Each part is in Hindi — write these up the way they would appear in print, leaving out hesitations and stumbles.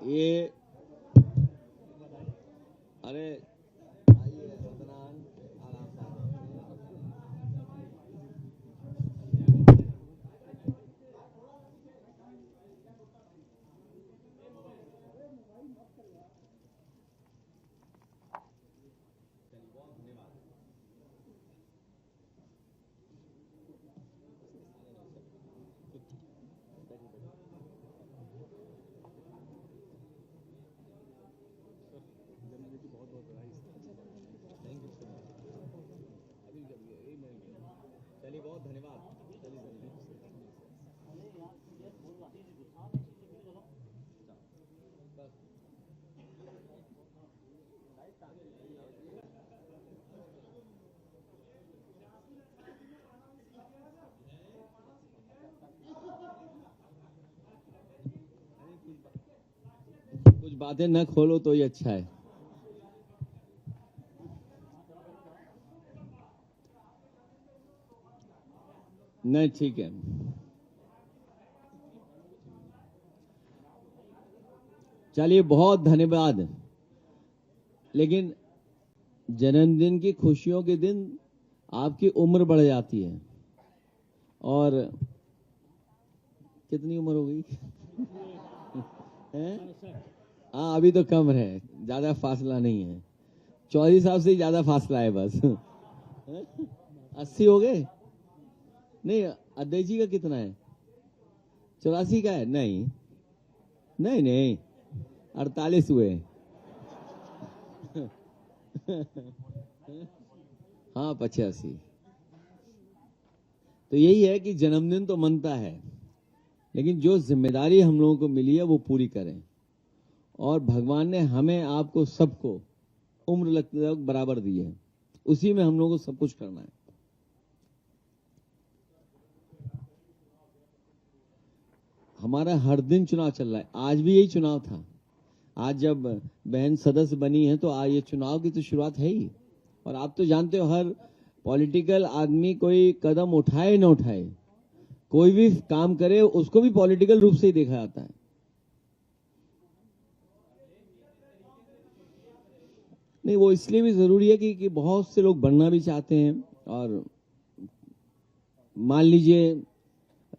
ये अरे आइए सतनारायण, आराम से चलिए, बहुत धन्यवाद। कुछ बातें न खोलो तो ही अच्छा है। नहीं, ठीक है। चलिए, बहुत धन्यवाद। लेकिन जन्मदिन की खुशियों के दिन आपकी उम्र बढ़ जाती है। और कितनी उम्र हो गई? हाँ, अभी तो कम है, ज्यादा फासला नहीं है। 24 साल से ज्यादा फासला है बस। 80 हो गए? नहीं, अध्यक्ष जी का कितना है? 84 का है? नहीं नहीं नहीं, 48 हुए। हाँ, 85। तो यही है कि जन्मदिन तो मनता है, लेकिन जो जिम्मेदारी हम लोगों को मिली है वो पूरी करें। और भगवान ने हमें, आपको, सबको उम्र लगभग बराबर दी है, उसी में हम लोगों को सब कुछ करना है। हमारा हर दिन चुनाव चल रहा है, आज भी यही चुनाव था। आज जब बहन सदस्य बनी है तो आज ये चुनाव की तो शुरुआत है ही। और आप तो जानते हो, हर पॉलिटिकल आदमी कोई कदम उठाए न उठाए, कोई भी काम करे, उसको भी पॉलिटिकल रूप से ही देखा जाता है। नहीं, वो इसलिए भी जरूरी है कि बहुत से लोग बनना भी चाहते हैं। और मान लीजिए,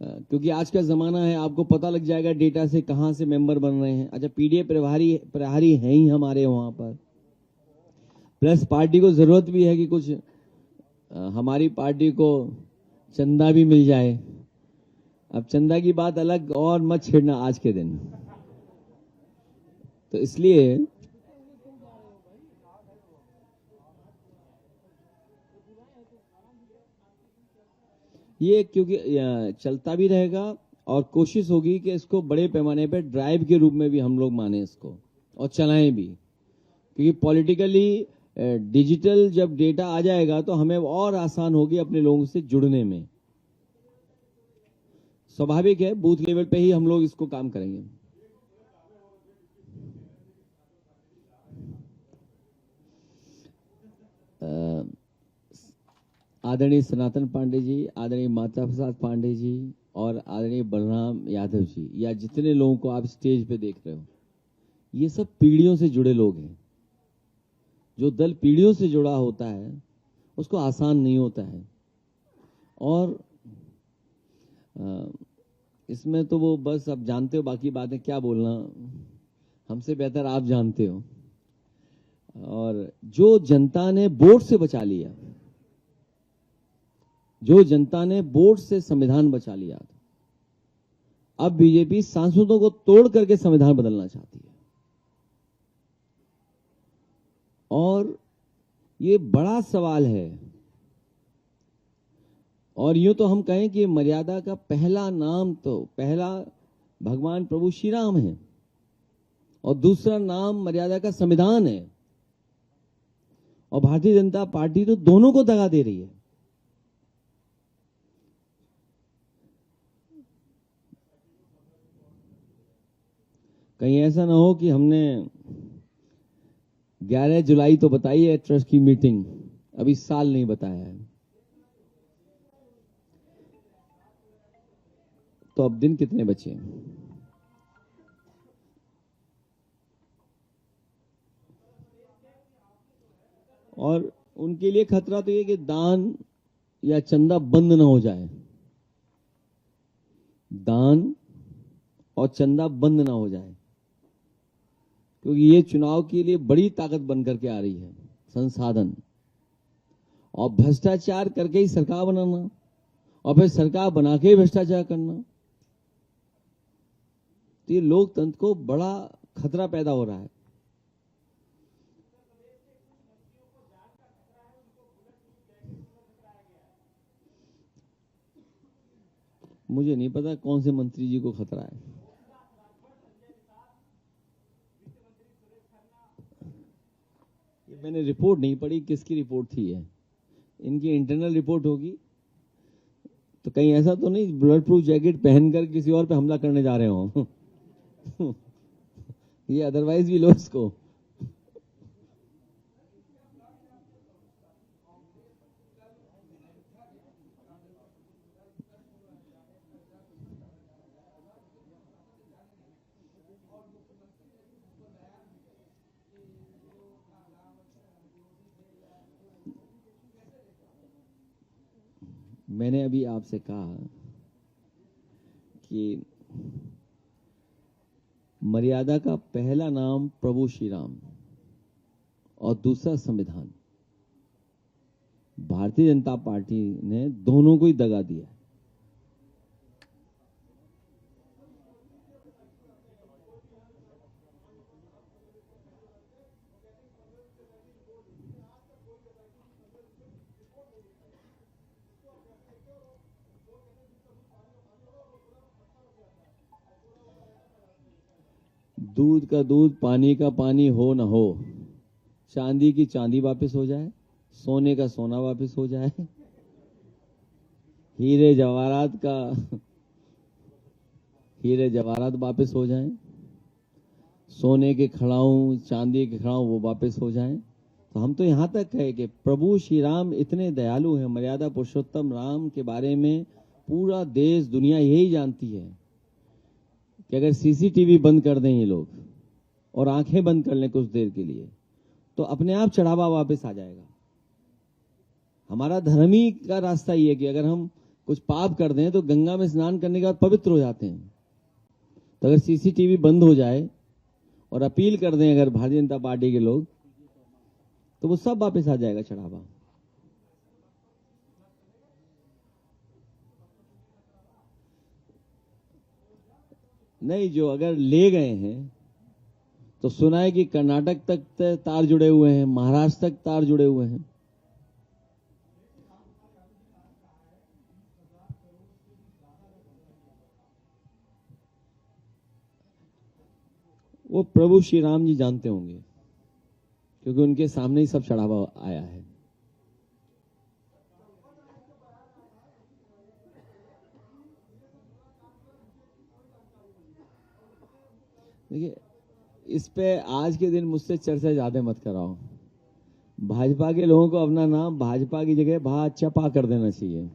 क्योंकि आज का जमाना है, आपको पता लग जाएगा डेटा से कहां से मेंबर बन रहे हैं। अच्छा, पीडीए प्रभारी हैं ही हमारे वहां पर, प्लस पार्टी को जरूरत भी है कि कुछ हमारी पार्टी को चंदा भी मिल जाए। अब चंदा की बात अलग, और मत छेड़ना आज के दिन। तो इसलिए ये, क्योंकि चलता भी रहेगा, और कोशिश होगी कि इसको बड़े पैमाने पर ड्राइव के रूप में भी हम लोग माने इसको, और चलाएं भी। क्योंकि पॉलिटिकली डिजिटल जब डेटा आ जाएगा तो हमें और आसान होगी अपने लोगों से जुड़ने में। स्वाभाविक है, बूथ लेवल पे ही हम लोग इसको काम करेंगे। आदरणीय सनातन पांडे जी, आदरणीय माता प्रसाद पांडे जी, और आदरणीय बलराम यादव जी, या जितने लोगों को आप स्टेज पे देख रहे हो, ये सब पीढ़ियों से जुड़े लोग हैं। जो दल पीढ़ियों से जुड़ा होता है उसको आसान नहीं होता है। और इसमें तो वो बस अब जानते हो, बाकी बातें क्या बोलना, हमसे बेहतर आप जानते हो। और जो जनता ने वोट से बचा लिया, जो जनता ने वोट से संविधान बचा लिया, अब बीजेपी सांसदों को तोड़ करके संविधान बदलना चाहती है। और ये बड़ा सवाल है। और यूं तो हम कहें कि मर्यादा का पहला नाम, तो पहला भगवान प्रभु श्री राम है, और दूसरा नाम मर्यादा का संविधान है। और भारतीय जनता पार्टी तो दोनों को दगा दे रही है। कहीं ऐसा ना हो कि हमने 11 जुलाई तो बताई है ट्रस्ट की मीटिंग, अभी साल नहीं बताया है, तो अब दिन कितने बचे? और उनके लिए खतरा तो ये कि दान या चंदा बंद ना हो जाए, दान और चंदा बंद ना हो जाए, क्योंकि ये चुनाव के लिए बड़ी ताकत बन करके आ रही है, संसाधन। और भ्रष्टाचार करके ही सरकार बनाना और फिर सरकार बना के ही भ्रष्टाचार करना, तो ये लोकतंत्र को बड़ा खतरा पैदा हो रहा है। मुझे नहीं पता कौन से मंत्री जी को खतरा है। ये मैंने रिपोर्ट नहीं पढ़ी, किसकी रिपोर्ट थी है, इनकी इंटरनल रिपोर्ट होगी। तो कहीं ऐसा तो नहीं बुलेट प्रूफ जैकेट पहनकर किसी और पे हमला करने जा रहे हो ये अदरवाइज भी लो इसको। मैंने अभी आपसे कहा कि मर्यादा का पहला नाम प्रभु श्री राम और दूसरा संविधान। भारतीय जनता पार्टी ने दोनों को ही दगा दिया। दूध का दूध, पानी का पानी हो ना हो, चांदी की चांदी वापस हो जाए, सोने का सोना वापस हो जाए, हीरे जवाहरात वापस हो जाएं, सोने के खड़ाऊं, चांदी के खड़ाऊं वो वापस हो जाएं। तो हम तो यहां तक कहे कि प्रभु श्री राम इतने दयालु हैं, मर्यादा पुरुषोत्तम राम के बारे में पूरा देश दुनिया यही जानती है कि अगर सीसीटीवी बंद कर दें ये लोग और आंखें बंद कर लें कुछ देर के लिए, तो अपने आप चढ़ावा वापस आ जाएगा। हमारा धर्म ही का रास्ता ये है कि अगर हम कुछ पाप कर दें तो गंगा में स्नान करने के बाद पवित्र हो जाते हैं। तो अगर सीसीटीवी बंद हो जाए और अपील कर दें अगर भारतीय जनता पार्टी के लोग, तो वो सब वापस आ जाएगा चढ़ावा। नहीं, जो अगर ले गए हैं तो सुना है कि कर्नाटक तक तार जुड़े हुए हैं, महाराष्ट्र तक तार जुड़े हुए हैं। वो प्रभु श्री राम जी जानते होंगे, क्योंकि उनके सामने ही सब चढ़ावा आया है। देखिए, इस पे आज के दिन मुझसे चर्चा ज्यादा मत कराओ। भाजपा के लोगों को अपना नाम भाजपा की जगह भाजपा कर देना चाहिए।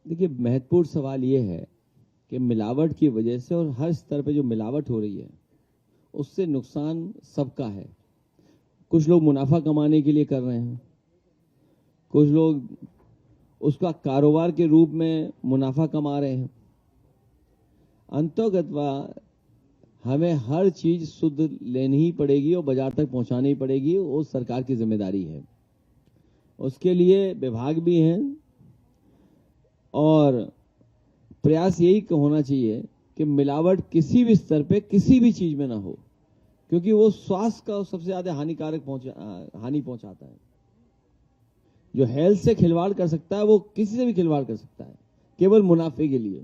देखिए, महत्वपूर्ण सवाल यह है कि मिलावट की वजह से और हर स्तर पे जो मिलावट हो रही है उससे नुकसान सबका है। कुछ लोग मुनाफा कमाने के लिए कर रहे हैं, कुछ लोग उसका कारोबार के रूप में मुनाफा कमा रहे हैं। अंततोगत्वा हमें हर चीज शुद्ध लेनी ही पड़ेगी और बाजार तक पहुंचानी पड़ेगी, वो सरकार की जिम्मेदारी है। उसके लिए विभाग भी हैं और प्रयास यही होना चाहिए कि मिलावट किसी भी स्तर पे किसी भी चीज में ना हो। क्योंकि वो स्वास्थ्य का सबसे ज्यादा हानि पहुंचाता है। जो हेल्थ से खिलवाड़ कर सकता है वो किसी से भी खिलवाड़ कर सकता है, केवल मुनाफे के लिए।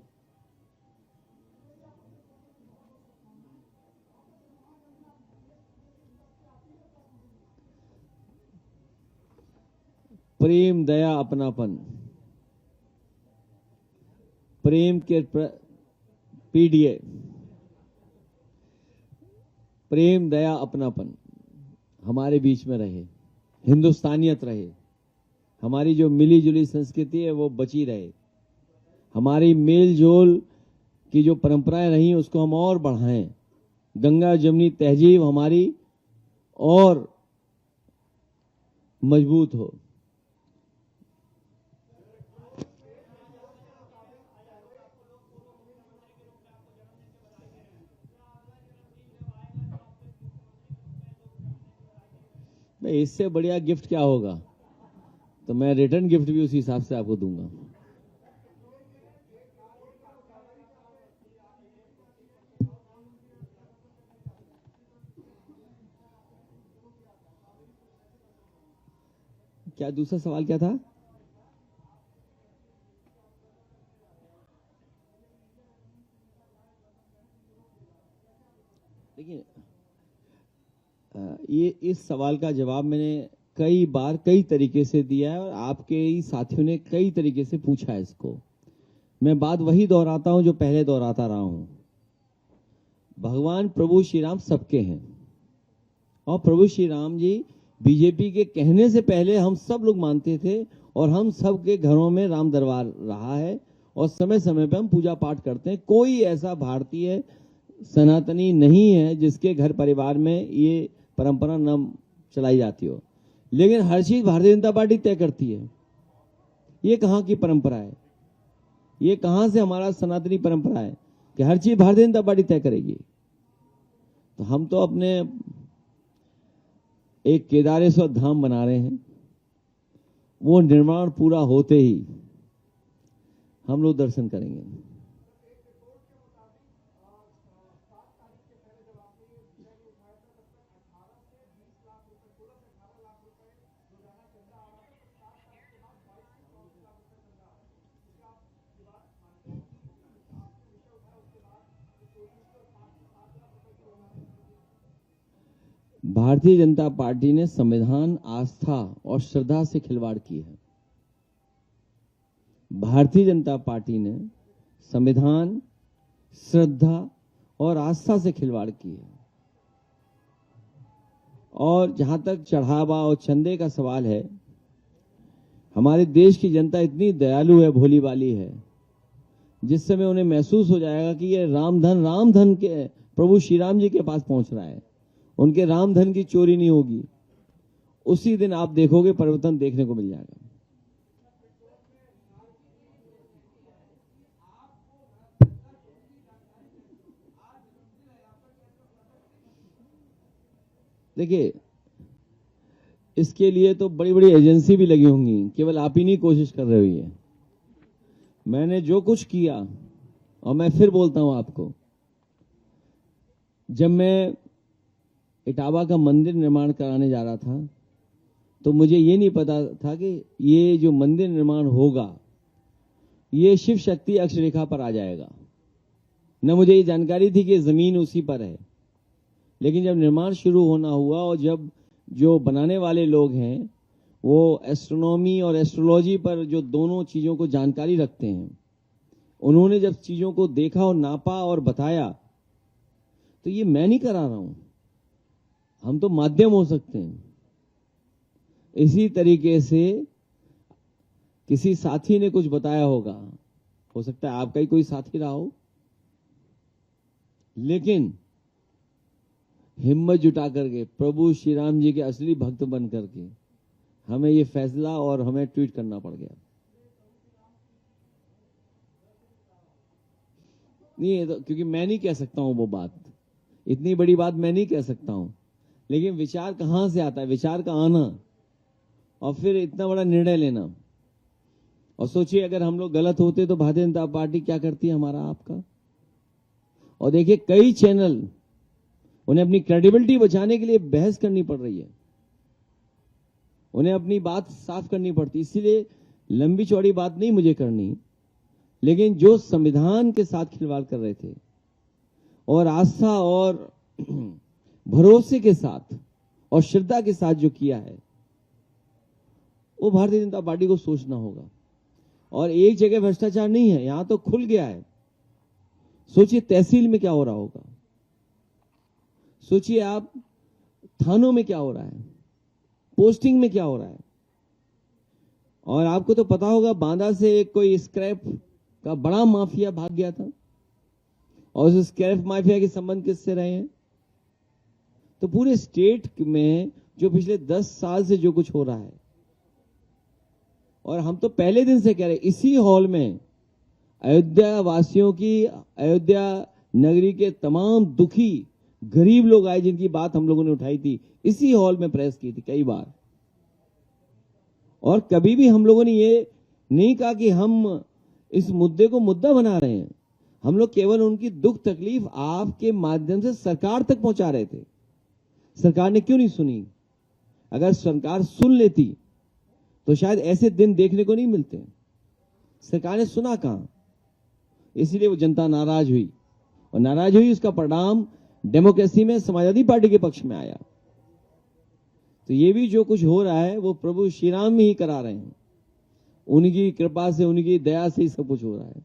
प्रेम, दया, अपनापन, प्रेम के पीडीए, प्रेम, दया, अपनापन हमारे बीच में रहे, हिंदुस्तानियत रहे, हमारी जो मिली जुली संस्कृति है वो बची रहे, हमारी मेल जोल की जो परंपराएं रही उसको हम और बढ़ाएं, गंगा जमुनी तहजीब हमारी और मजबूत हो। इससे बढ़िया गिफ्ट क्या होगा, तो मैं रिटर्न गिफ्ट भी उसी हिसाब से आपको दूंगा। क्या दूसरा सवाल क्या था? देखिए, ये इस सवाल का जवाब मैंने कई बार कई तरीके से दिया है और आपके ही साथियों ने कई तरीके से पूछा है इसको। मैं बात वही दोहराता हूं जो पहले दोहराता रहा हूं। भगवान प्रभु श्री राम सबके हैं और प्रभु श्री राम जी बीजेपी के कहने से पहले हम सब लोग मानते थे और हम सब के घरों में राम दरबार रहा है और समय समय पर हम पूजा पाठ करते हैं। कोई ऐसा भारतीय सनातनी नहीं है जिसके घर परिवार में ये परंपरा न चलाई जाती हो, लेकिन हर चीज भारतीय जनता पार्टी तय करती है। ये कहां की परंपरा है? ये कहां से हमारा सनातनी परंपरा है कि हर चीज भारतीय जनता पार्टी तय करेगी? तो हम तो अपने एक केदारेश्वर धाम बना रहे हैं, वो निर्माण पूरा होते ही हम लोग दर्शन करेंगे। भारतीय जनता पार्टी ने संविधान, आस्था और श्रद्धा से खिलवाड़ की है। भारतीय जनता पार्टी ने संविधान, श्रद्धा और आस्था से खिलवाड़ की है। और जहां तक चढ़ावा और चंदे का सवाल है, हमारे देश की जनता इतनी दयालु है, भोली वाली है, जिस समय उन्हें महसूस हो जाएगा कि ये रामधन के प्रभु श्री राम जी के पास पहुंच रहा है, उनके रामधन की चोरी नहीं होगी, उसी दिन आप देखोगे परिवर्तन देखने को मिल जाएगा। देखिए, इसके लिए तो बड़ी बड़ी एजेंसी भी लगी होंगी, केवल आप ही नहीं कोशिश कर रहे हुई है। मैंने जो कुछ किया, और मैं फिर बोलता हूं आपको, जब मैं इटावा का मंदिर निर्माण कराने जा रहा था तो मुझे ये नहीं पता था कि ये जो मंदिर निर्माण होगा ये शिव शक्ति अक्षरेखा पर आ जाएगा। न मुझे ये जानकारी थी कि जमीन उसी पर है। लेकिन जब निर्माण शुरू होना हुआ और जब जो बनाने वाले लोग हैं वो एस्ट्रोनॉमी और एस्ट्रोलॉजी पर जो दोनों चीजों को जानकारी रखते हैं, उन्होंने जब चीजों को देखा और नापा और बताया, तो ये मैं नहीं करा रहा हूं, हम तो माध्यम हो सकते हैं। इसी तरीके से किसी साथी ने कुछ बताया होगा, हो सकता है आपका ही कोई साथी रहा हो, लेकिन हिम्मत जुटा करके प्रभु श्री राम जी के असली भक्त बन करके हमें ये फैसला और हमें ट्वीट करना पड़ गया। नहीं तो, क्योंकि मैं नहीं कह सकता हूं वो बात, इतनी बड़ी बात मैं नहीं कह सकता हूं, लेकिन विचार कहां से आता है? विचार का आना और फिर इतना बड़ा निर्णय लेना। और सोचिए अगर हम लोग गलत होते तो भारतीय जनता पार्टी क्या करती है हमारा आपका। और देखिए, कई चैनल उन्हें अपनी क्रेडिबिलिटी बचाने के लिए बहस करनी पड़ रही है, उन्हें अपनी बात साफ करनी पड़ती। इसीलिए लंबी चौड़ी बात नहीं मुझे करनी, लेकिन जो संविधान के साथ खिलवाड़ कर रहे थे और आस्था और भरोसे के साथ और श्रद्धा के साथ जो किया है, वो भारतीय जनता पार्टी को सोचना होगा। और एक जगह भ्रष्टाचार नहीं है, यहां तो खुल गया है। सोचिए तहसील में क्या हो रहा होगा, सोचिए आप थानों में क्या हो रहा है, पोस्टिंग में क्या हो रहा है। और आपको तो पता होगा, बांदा से एक कोई स्क्रैप का बड़ा माफिया भाग गया था, और उस स्क्रैप माफिया के संबंध किससे रहे हैं? तो पूरे स्टेट में जो पिछले 10 साल से जो कुछ हो रहा है, और हम तो पहले दिन से कह रहे, इसी हॉल में अयोध्या वासियों की, अयोध्या नगरी के तमाम दुखी गरीब लोग आए जिनकी बात हम लोगों ने उठाई थी, इसी हॉल में प्रेस की थी कई बार। और कभी भी हम लोगों ने ये नहीं कहा कि हम इस मुद्दे को मुद्दा बना रहे हैं। हम लोग केवल उनकी दुख तकलीफ आपके माध्यम से सरकार तक पहुंचा रहे थे। सरकार ने क्यों नहीं सुनी? अगर सरकार सुन लेती तो शायद ऐसे दिन देखने को नहीं मिलते। सरकार ने सुना कहां, इसीलिए वो जनता नाराज हुई, और नाराज हुई, उसका परिणाम डेमोक्रेसी में समाजवादी पार्टी के पक्ष में आया। तो ये भी जो कुछ हो रहा है वो प्रभु श्री राम ही करा रहे हैं, उनकी कृपा से, उनकी दया से ही सब कुछ हो रहा है।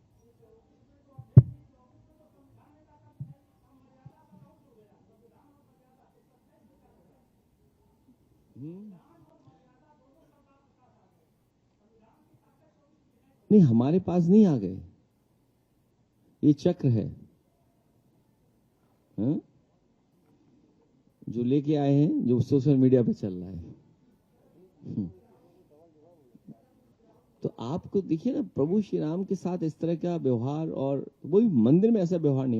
नहीं, हमारे पास नहीं आ गए, ये चक्र है, हाँ? जो लेके आए हैं, जो सोशल मीडिया पे चल रहा है। तो आपको देखिए ना, प्रभु श्री राम के साथ इस तरह का व्यवहार, और वो भी मंदिर में ऐसा व्यवहार नहीं